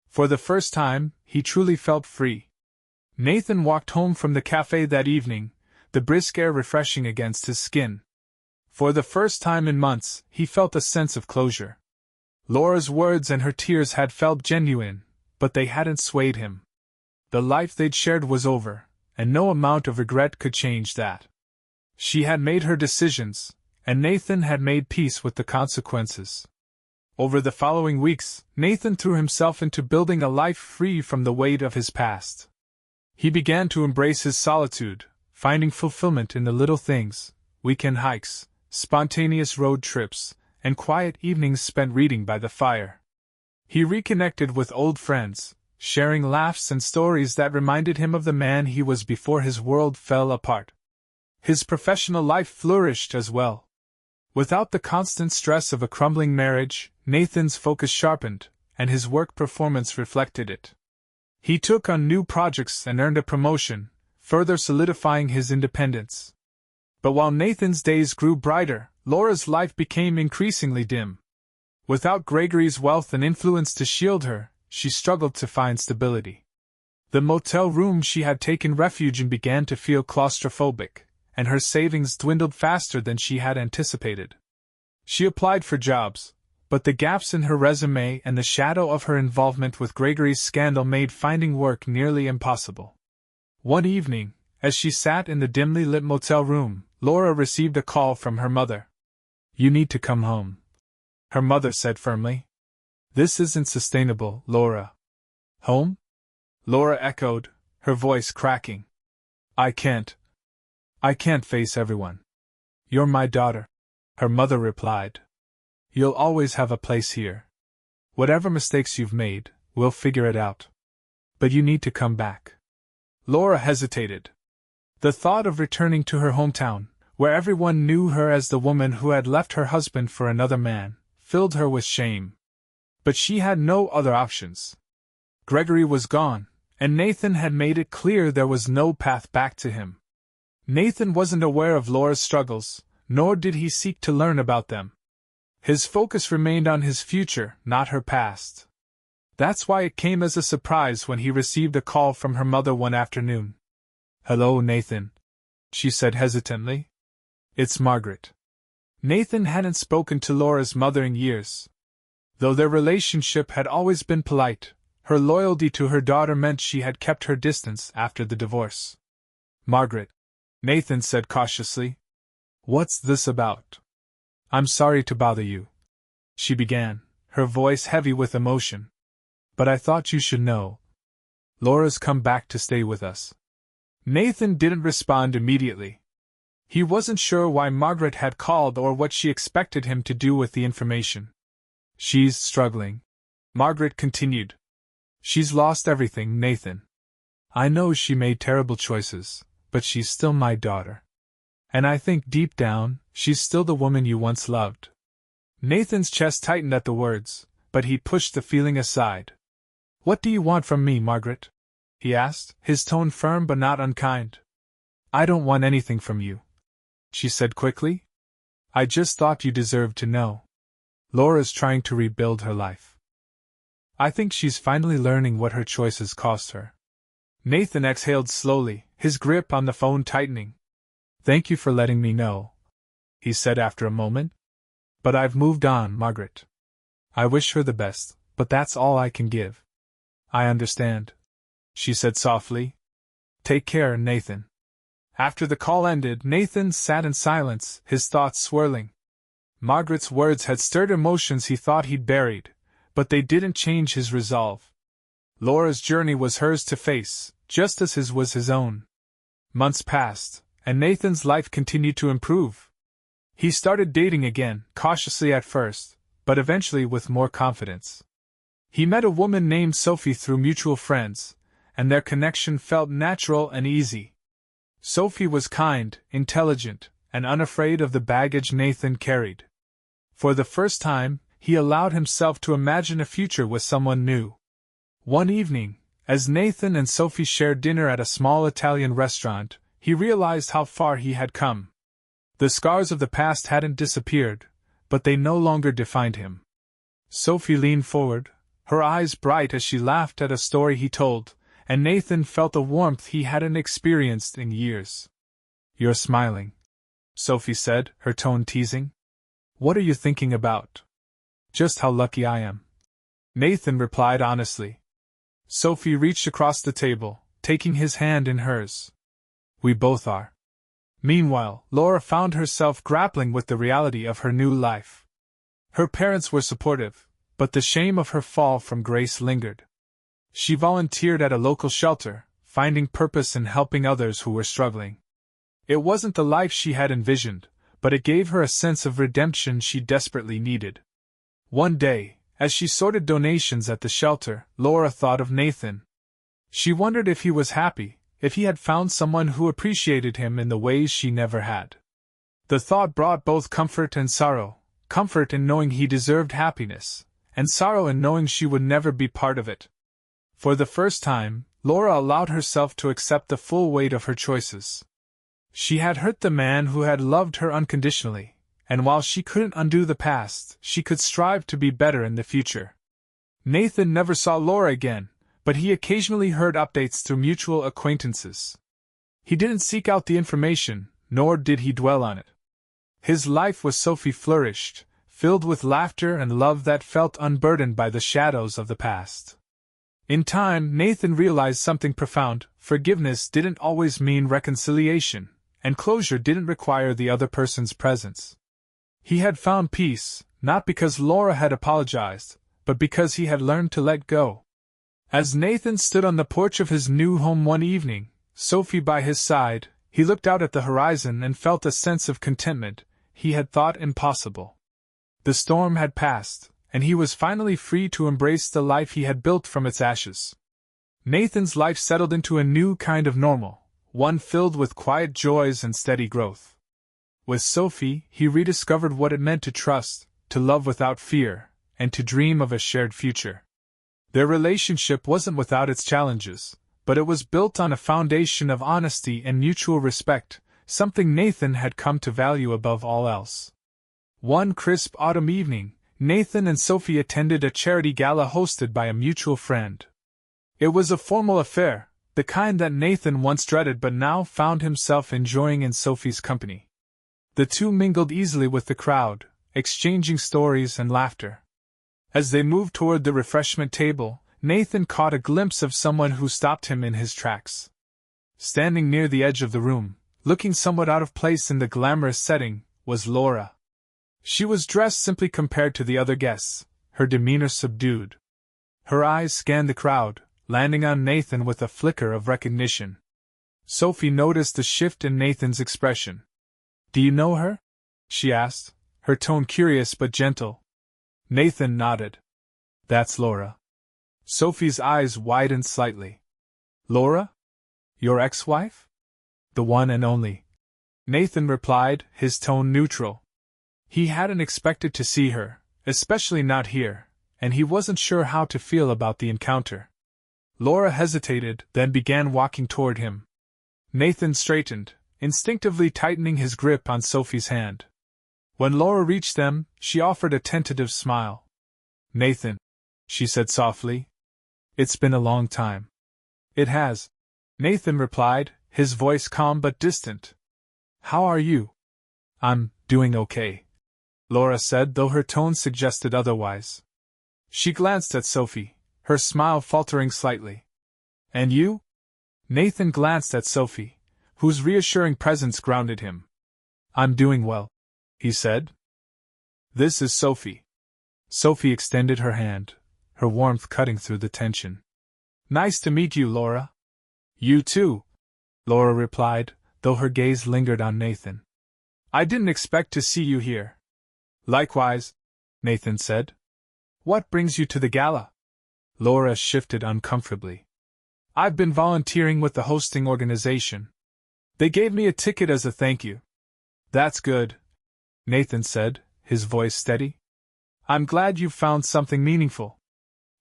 For the first time, he truly felt free. Nathan walked home from the cafe that evening, the brisk air refreshing against his skin. For the first time in months, he felt a sense of closure. Laura's words and her tears had felt genuine, but they hadn't swayed him. The life they'd shared was over, and no amount of regret could change that. She had made her decisions, and Nathan had made peace with the consequences. Over the following weeks, Nathan threw himself into building a life free from the weight of his past. He began to embrace his solitude, finding fulfillment in the little things: weekend hikes, spontaneous road trips, and quiet evenings spent reading by the fire. He reconnected with old friends, sharing laughs and stories that reminded him of the man he was before his world fell apart. His professional life flourished as well. Without the constant stress of a crumbling marriage, Nathan's focus sharpened, and his work performance reflected it. He took on new projects and earned a promotion, further solidifying his independence. But while Nathan's days grew brighter, Laura's life became increasingly dim. Without Gregory's wealth and influence to shield her, she struggled to find stability. The motel room she had taken refuge in began to feel claustrophobic, and her savings dwindled faster than she had anticipated. She applied for jobs, but the gaps in her resume and the shadow of her involvement with Gregory's scandal made finding work nearly impossible. One evening, as she sat in the dimly lit motel room, Laura received a call from her mother. "You need to come home," her mother said firmly. "This isn't sustainable, Laura." "Home?" Laura echoed, her voice cracking. I can't face everyone." "You're my daughter," her mother replied. "You'll always have a place here. Whatever mistakes you've made, we'll figure it out. But you need to come back." Laura hesitated. The thought of returning to her hometown, where everyone knew her as the woman who had left her husband for another man, filled her with shame. But she had no other options. Gregory was gone, and Nathan had made it clear there was no path back to him. Nathan wasn't aware of Laura's struggles, nor did he seek to learn about them. His focus remained on his future, not her past. That's why it came as a surprise when he received a call from her mother one afternoon. "Hello, Nathan," she said hesitantly. "It's Margaret." Nathan hadn't spoken to Laura's mother in years. Though their relationship had always been polite, her loyalty to her daughter meant she had kept her distance after the divorce. "Margaret," Nathan said cautiously. "What's this about?" "I'm sorry to bother you," she began, her voice heavy with emotion. "But I thought you should know. Laura's come back to stay with us." Nathan didn't respond immediately. He wasn't sure why Margaret had called or what she expected him to do with the information. "She's struggling," Margaret continued. "She's lost everything, Nathan. I know she made terrible choices, but she's still my daughter. And I think deep down, she's still the woman you once loved." Nathan's chest tightened at the words, but he pushed the feeling aside. "What do you want from me, Margaret?" he asked, his tone firm but not unkind. "I don't want anything from you," she said quickly. "I just thought you deserved to know. Laura's trying to rebuild her life. I think she's finally learning what her choices cost her." Nathan exhaled slowly, his grip on the phone tightening. "Thank you for letting me know," he said after a moment. "But I've moved on, Margaret. I wish her the best, but that's all I can give." "I understand," she said softly. "Take care, Nathan." After the call ended, Nathan sat in silence, his thoughts swirling. Margaret's words had stirred emotions he thought he'd buried, but they didn't change his resolve. Laura's journey was hers to face, just as his was his own. Months passed, and Nathan's life continued to improve. He started dating again, cautiously at first, but eventually with more confidence. He met a woman named Sophie through mutual friends, and their connection felt natural and easy. Sophie was kind, intelligent, and unafraid of the baggage Nathan carried. For the first time, he allowed himself to imagine a future with someone new. One evening, as Nathan and Sophie shared dinner at a small Italian restaurant, he realized how far he had come. The scars of the past hadn't disappeared, but they no longer defined him. Sophie leaned forward, her eyes bright as she laughed at a story he told, and Nathan felt a warmth he hadn't experienced in years. "You're smiling," Sophie said, her tone teasing. "What are you thinking about?" "Just how lucky I am," Nathan replied honestly. Sophie reached across the table, taking his hand in hers. "We both are." Meanwhile, Laura found herself grappling with the reality of her new life. Her parents were supportive, but the shame of her fall from grace lingered. She volunteered at a local shelter, finding purpose in helping others who were struggling. It wasn't the life she had envisioned, but it gave her a sense of redemption she desperately needed. One day, as she sorted donations at the shelter, Laura thought of Nathan. She wondered if he was happy, if he had found someone who appreciated him in the ways she never had. The thought brought both comfort and sorrow, comfort in knowing he deserved happiness, and sorrow in knowing she would never be part of it. For the first time, Laura allowed herself to accept the full weight of her choices. She had hurt the man who had loved her unconditionally, and while she couldn't undo the past, she could strive to be better in the future. Nathan never saw Laura again, but he occasionally heard updates through mutual acquaintances. He didn't seek out the information, nor did he dwell on it. His life with Sophie flourished, filled with laughter and love that felt unburdened by the shadows of the past. In time, Nathan realized something profound: forgiveness didn't always mean reconciliation, and closure didn't require the other person's presence. He had found peace, not because Laura had apologized, but because he had learned to let go. As Nathan stood on the porch of his new home one evening, Sophie by his side, he looked out at the horizon and felt a sense of contentment he had thought impossible. The storm had passed, and he was finally free to embrace the life he had built from its ashes. Nathan's life settled into a new kind of normal, one filled with quiet joys and steady growth. With Sophie, he rediscovered what it meant to trust, to love without fear, and to dream of a shared future. Their relationship wasn't without its challenges, but it was built on a foundation of honesty and mutual respect, something Nathan had come to value above all else. One crisp autumn evening, Nathan and Sophie attended a charity gala hosted by a mutual friend. It was a formal affair, the kind that Nathan once dreaded but now found himself enjoying in Sophie's company. The two mingled easily with the crowd, exchanging stories and laughter. As they moved toward the refreshment table, Nathan caught a glimpse of someone who stopped him in his tracks. Standing near the edge of the room, looking somewhat out of place in the glamorous setting, was Laura. She was dressed simply compared to the other guests, her demeanor subdued. Her eyes scanned the crowd, landing on Nathan with a flicker of recognition. Sophie noticed the shift in Nathan's expression. "Do you know her?" she asked, her tone curious but gentle. Nathan nodded. "That's Laura." Sophie's eyes widened slightly. "Laura? Your ex-wife?" "The one and only," Nathan replied, his tone neutral. He hadn't expected to see her, especially not here, and he wasn't sure how to feel about the encounter. Laura hesitated, then began walking toward him. Nathan straightened, instinctively tightening his grip on Sophie's hand. When Laura reached them, she offered a tentative smile. "Nathan," she said softly. "It's been a long time." "It has," Nathan replied, his voice calm but distant. "How are you?" "I'm doing okay," Laura said, though her tone suggested otherwise. She glanced at Sophie, her smile faltering slightly. "And you?" Nathan glanced at Sophie, whose reassuring presence grounded him. "I'm doing well," he said. "This is Sophie." Sophie extended her hand, her warmth cutting through the tension. "Nice to meet you, Laura." "You too," Laura replied, though her gaze lingered on Nathan. "I didn't expect to see you here." "Likewise," Nathan said. "What brings you to the gala?" Laura shifted uncomfortably. I've been volunteering with the hosting organization. They gave me a ticket as a thank you. That's good, Nathan said, his voice steady. I'm glad you've found something meaningful.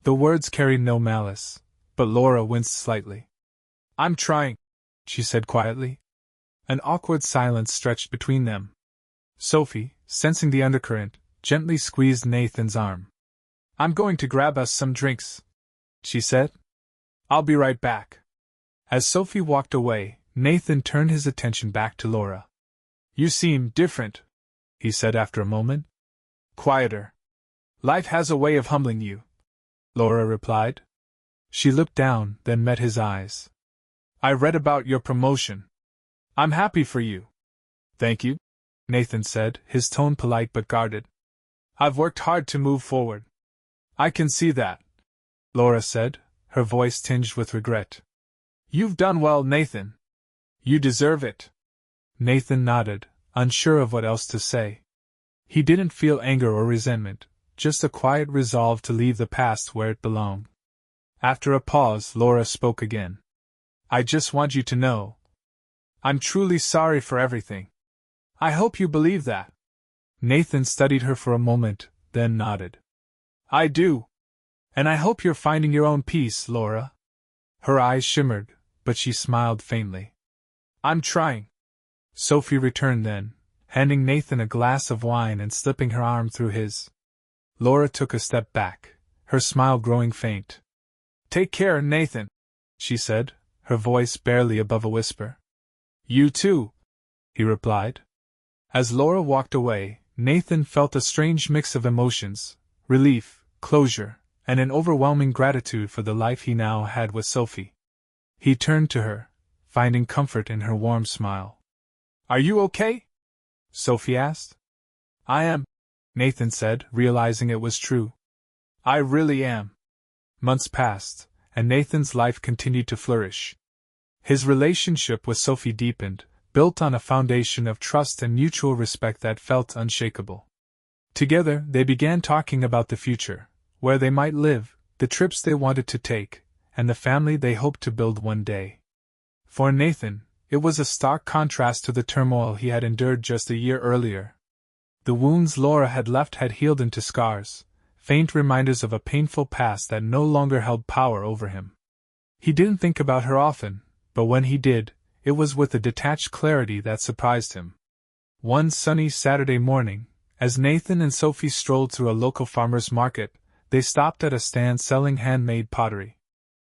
The words carried no malice, but Laura winced slightly. I'm trying, she said quietly. An awkward silence stretched between them. Sophie, sensing the undercurrent, gently squeezed Nathan's arm. I'm going to grab us some drinks, she said. I'll be right back. As Sophie walked away, Nathan turned his attention back to Laura. You seem different, he said after a moment. Quieter. Life has a way of humbling you, Laura replied. She looked down, then met his eyes. I read about your promotion. I'm happy for you. Thank you, Nathan said, his tone polite but guarded. I've worked hard to move forward. I can see that, Laura said, her voice tinged with regret. You've done well, Nathan. You deserve it. Nathan nodded, unsure of what else to say. He didn't feel anger or resentment, just a quiet resolve to leave the past where it belonged. After a pause, Laura spoke again. I just want you to know. I'm truly sorry for everything. I hope you believe that. Nathan studied her for a moment, then nodded. I do. And I hope you're finding your own peace, Laura. Her eyes shimmered, but she smiled faintly. I'm trying. Sophie returned then, handing Nathan a glass of wine and slipping her arm through his. Laura took a step back, her smile growing faint. Take care, Nathan, she said, her voice barely above a whisper. You too, he replied. As Laura walked away, Nathan felt a strange mix of emotions, relief, closure, and an overwhelming gratitude for the life he now had with Sophie. He turned to her, finding comfort in her warm smile. Are you okay? Sophie asked. I am, Nathan said, realizing it was true. I really am. Months passed, and Nathan's life continued to flourish. His relationship with Sophie deepened, built on a foundation of trust and mutual respect that felt unshakable. Together, they began talking about the future, where they might live, the trips they wanted to take, and the family they hoped to build one day. For Nathan, it was a stark contrast to the turmoil he had endured just a year earlier. The wounds Laura had left had healed into scars, faint reminders of a painful past that no longer held power over him. He didn't think about her often, but when he did, it was with a detached clarity that surprised him. One sunny Saturday morning, as Nathan and Sophie strolled through a local farmer's market, they stopped at a stand selling handmade pottery.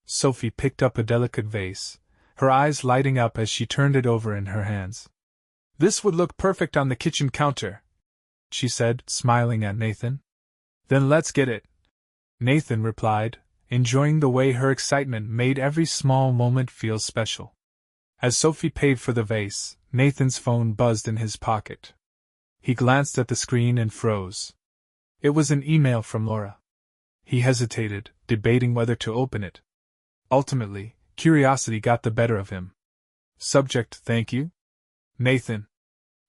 Sophie picked up a delicate vase, her eyes lighting up as she turned it over in her hands. This would look perfect on the kitchen counter, she said, smiling at Nathan. Then let's get it, Nathan replied, enjoying the way her excitement made every small moment feel special. As Sophie paid for the vase, Nathan's phone buzzed in his pocket. He glanced at the screen and froze. It was an email from Laura. He hesitated, debating whether to open it. Ultimately, curiosity got the better of him. Subject: Thank you? Nathan.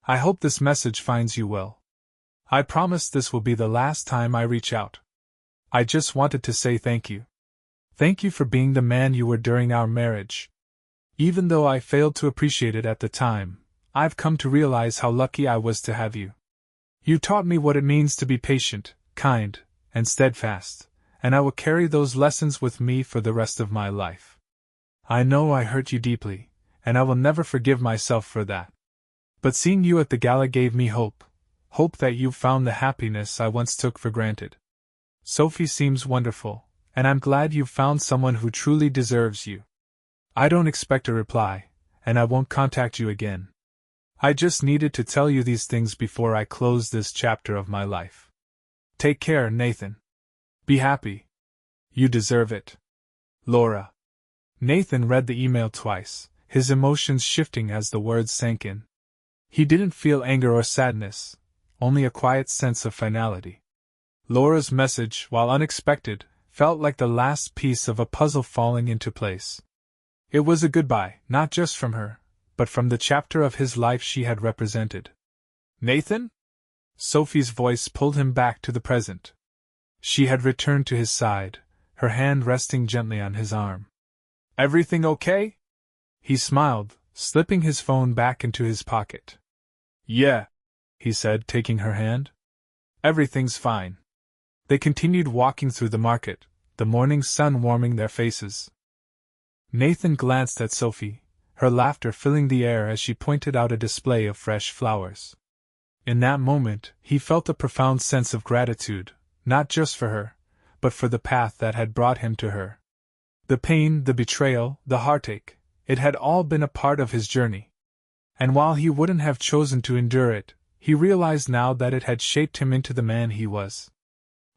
I hope this message finds you well. I promise this will be the last time I reach out. I just wanted to say thank you. Thank you for being the man you were during our marriage. Even though I failed to appreciate it at the time, I've come to realize how lucky I was to have you. You taught me what it means to be patient, kind, and steadfast, and I will carry those lessons with me for the rest of my life. I know I hurt you deeply, and I will never forgive myself for that. But seeing you at the gala gave me hope that you've found the happiness I once took for granted. Sophie seems wonderful, and I'm glad you've found someone who truly deserves you. I don't expect a reply, and I won't contact you again. I just needed to tell you these things before I close this chapter of my life. Take care, Nathan. Be happy. You deserve it. Laura. Nathan read the email twice, his emotions shifting as the words sank in. He didn't feel anger or sadness, only a quiet sense of finality. Laura's message, while unexpected, felt like the last piece of a puzzle falling into place. It was a goodbye, not just from her, but from the chapter of his life she had represented. Nathan? Sophie's voice pulled him back to the present. She had returned to his side, her hand resting gently on his arm. Everything okay? He smiled, slipping his phone back into his pocket. Yeah, he said, taking her hand. Everything's fine. They continued walking through the market, the morning sun warming their faces. Nathan glanced at Sophie, her laughter filling the air as she pointed out a display of fresh flowers. In that moment, he felt a profound sense of gratitude, not just for her, but for the path that had brought him to her. The pain, the betrayal, the heartache, it had all been a part of his journey. And while he wouldn't have chosen to endure it, he realized now that it had shaped him into the man he was.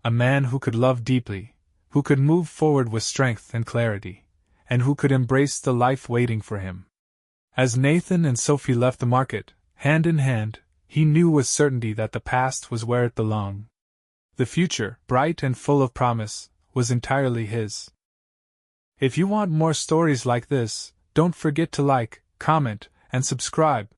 A man who could love deeply, who could move forward with strength and clarity, and who could embrace the life waiting for him. As Nathan and Sophie left the market, hand in hand, he knew with certainty that the past was where it belonged. The future, bright and full of promise, was entirely his. If you want more stories like this, don't forget to like, comment, and subscribe.